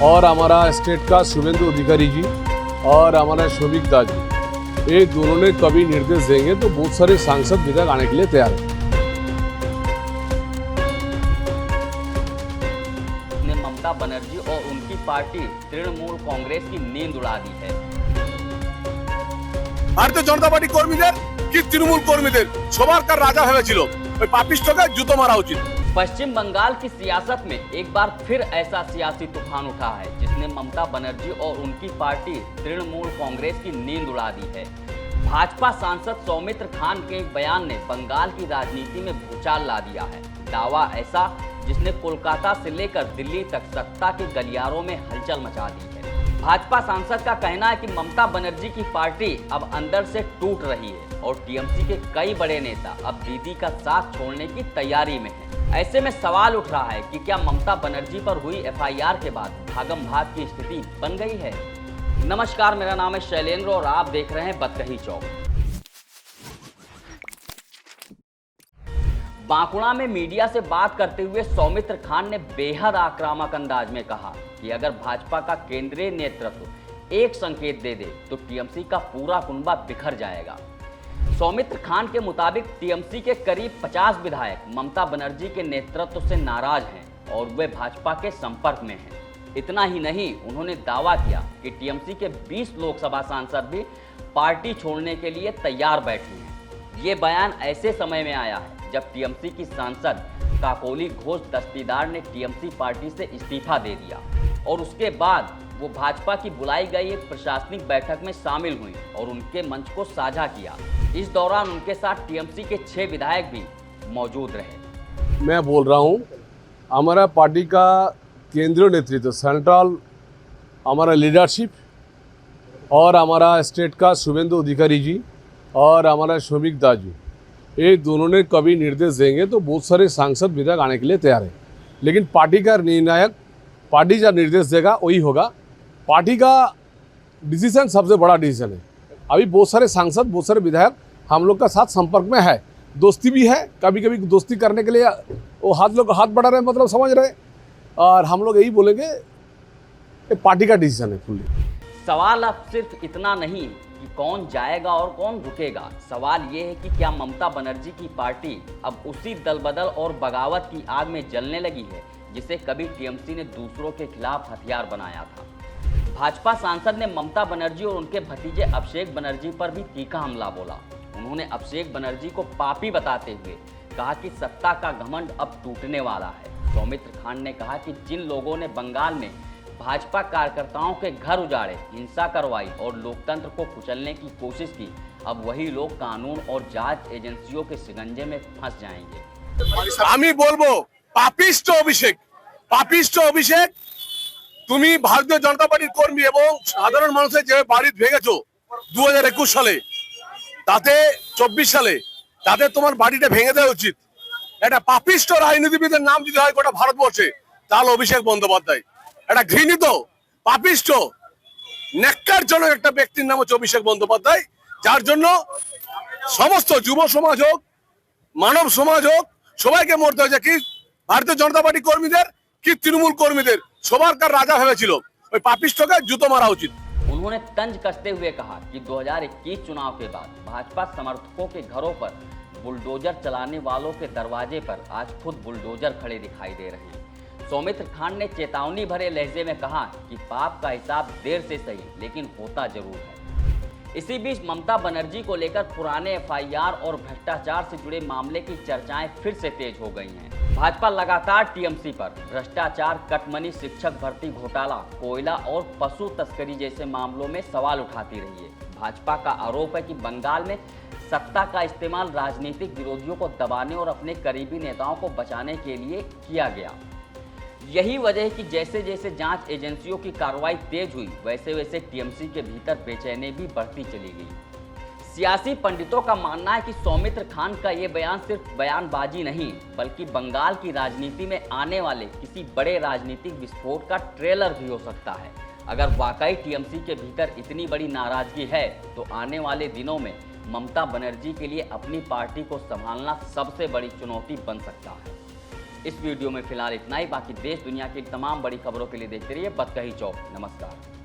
और हमारा स्टेट का शुभेंदु अधिकारी जी और हमारा शोभिक दास जी, ये दोनों ने कभी निर्देश देंगे तो बहुत सारे सांसद विधायक आने के लिए तैयार हैं। ममता बनर्जी और उनकी पार्टी तृणमूल कांग्रेस की नींद उड़ा दी है। भारतीय जनता पार्टी কর্মীদের কি তৃণমূল কর্মীদের সবার কার রাজা ভেবেছিল ওই পাপিষ্ঠকে জুতো মারা উচিত। पश्चिम बंगाल की सियासत में एक बार फिर ऐसा सियासी तूफान उठा है जिसने ममता बनर्जी और उनकी पार्टी तृणमूल कांग्रेस की नींद उड़ा दी है। भाजपा सांसद सौमित्र खान के एक बयान ने बंगाल की राजनीति में भूचाल ला दिया है। दावा ऐसा जिसने कोलकाता से लेकर दिल्ली तक सत्ता के गलियारों में हलचल मचा दी है। भाजपा सांसद का कहना है कि ममता बनर्जी की पार्टी अब अंदर से टूट रही है और टीएमसी के कई बड़े नेता अब दीदी का साथ छोड़ने की तैयारी में हैं। ऐसे में सवाल उठ रहा है कि क्या ममता बनर्जी पर हुई एफआईआर के बाद भागम भाग की स्थिति बन गई है। नमस्कार, मेरा नाम है शैलेंद्र और आप देख रहे हैं बतकही चौक। बांकुड़ा में मीडिया से बात करते हुए सौमित्र खान ने बेहद आक्रामक अंदाज में कहा कि अगर भाजपा का केंद्रीय नेतृत्व एक संकेत दे दे तो टीएमसी का पूरा कुनबा बिखर जाएगा। सौमित्र खान के मुताबिक टीएमसी के करीब 50 विधायक ममता बनर्जी के नेतृत्व से नाराज हैं और वे भाजपा के संपर्क में हैं। इतना ही नहीं, उन्होंने दावा किया कि टीएमसी के 20 लोकसभा सांसद भी पार्टी छोड़ने के लिए तैयार बैठे हैं। ये बयान ऐसे समय में आया है जब टीएमसी की सांसद काकोली घोष दस्तीदार ने टीएमसी पार्टी से इस्तीफा दे दिया और उसके बाद वो भाजपा की बुलाई गई एक प्रशासनिक बैठक में शामिल हुई और उनके मंच को साझा किया। इस दौरान उनके साथ टीएमसी के 6 विधायक भी मौजूद रहे। मैं बोल रहा हूँ, हमारा पार्टी का केंद्रीय नेतृत्व सेंट्रल, हमारा लीडरशिप और हमारा स्टेट का शुभेंदु अधिकारी जी और हमारा शोभिक दास जी, ये दोनों ने कभी निर्देश देंगे तो बहुत सारे सांसद विधायक आने के लिए तैयार हैं। लेकिन पार्टी का निर्णायक, पार्टी जो निर्देश देगा वही होगा। पार्टी का डिसीजन सबसे बड़ा डिसीजन है। अभी बहुत सारे सांसद, बहुत सारे विधायक हम लोग का साथ संपर्क में है, दोस्ती भी है। कभी कभी दोस्ती करने के लिए वो हाथ बढ़ा रहे, मतलब समझ रहे। और हम लोग यही बोलेंगे ये पार्टी का डिसीजन है फुल्ली। सवाल अब सिर्फ इतना नहीं कि कौन जाएगा और कौन रुकेगा, सवाल ये है कि क्या ममता बनर्जी की पार्टी अब उसी दलबदल और बगावत की आग में जलने लगी है जिसे कभी टीएमसी ने दूसरों के खिलाफ हथियार बनाया था। भाजपा सांसद ने ममता बनर्जी और उनके भतीजे अभिषेक बनर्जी पर भी तीखा हमला बोला। उन्होंने अभिषेक बनर्जी को पापी बताते हुए कहा कि सत्ता का घमंड अब टूटने वाला है। सौमित्र खान ने कहा कि जिन लोगों ने बंगाल में भाजपा कार्यकर्ताओं के घर उजाड़े, हिंसा करवाई और लोकतंत्र को कुचलने की कोशिश की, अब वही लोग कानून और जांच एजेंसियों के शिकंजे में फंस जाएंगे। আমি বলবো পাপিষ্ঠ অভিষেক, তুমি ভারতীয় জনতা পার্টির কর্মী এবং সাধারণ মানুষের যে বাড়ি ভেঙেছো 2021 সালে, তাতে 24 সালে, তাতে তোমার বাড়িটা ভেঙে দেওয়া উচিত। একটা পাপিষ্ঠ রাজনীতিবিদের নাম যদি হয় গোটা ভারতবর্ষে তাহলে অভিষেক বন্দ্যোপাধ্যায়। একটা ঘৃণিত, পাপিষ্ঠ, ন্যাক্কারজনক একটা ব্যক্তির নাম হচ্ছে অভিষেক বন্দ্যোপাধ্যায়, যার জন্য সমস্ত যুব সমাজ হোক, মানব সমাজ হোক, সবাইকে মরতে হয়েছে। কি ভারতীয় জনতা পার্টি কর্মীদের কি তৃণমূল কর্মীদের সবার কার রাজা ভেবেছিল ওই পাপিষ্ঠকে জুতো মারা উচিত। उन्होंने तंज कसते हुए कहा कि 2021 चुनाव के बाद भाजपा समर्थकों के घरों पर बुलडोजर चलाने वालों के दरवाजे पर आज खुद बुलडोजर खड़े दिखाई दे रहे हैं। सौमित्र खान ने चेतावनी भरे लहजे में कहा कि पाप का हिसाब देर से सही लेकिन होता जरूर है। इसी बीच ममता बनर्जी को लेकर पुराने एफआईआर और भ्रष्टाचार से जुड़े मामले की चर्चाएं फिर से तेज हो गई हैं। भाजपा लगातार टीएमसी पर भ्रष्टाचार, कटमनी, शिक्षक भर्ती घोटाला, कोयला और पशु तस्करी जैसे मामलों में सवाल उठाती रही है। भाजपा का आरोप है कि बंगाल में सत्ता का इस्तेमाल राजनीतिक विरोधियों को दबाने और अपने करीबी नेताओं को बचाने के लिए किया गया। यही वजह है कि जैसे जैसे जांच एजेंसियों की कार्रवाई तेज हुई वैसे वैसे टीएमसी के भीतर बेचैनी भी बढ़ती चली गई। सियासी पंडितों का मानना है कि सौमित्र खान का ये बयान सिर्फ बयानबाजी नहीं बल्कि बंगाल की राजनीति में आने वाले किसी बड़े राजनीतिक विस्फोट का ट्रेलर भी हो सकता है। अगर वाकई टीएमसी के भीतर इतनी बड़ी नाराजगी है तो आने वाले दिनों में ममता बनर्जी के लिए अपनी पार्टी को संभालना सबसे बड़ी चुनौती बन सकता है। इस वीडियो में फिलहाल इतना ही। बाकी देश दुनिया की तमाम बड़ी खबरों के लिए देखते रहिए बतकही चौक। नमस्कार।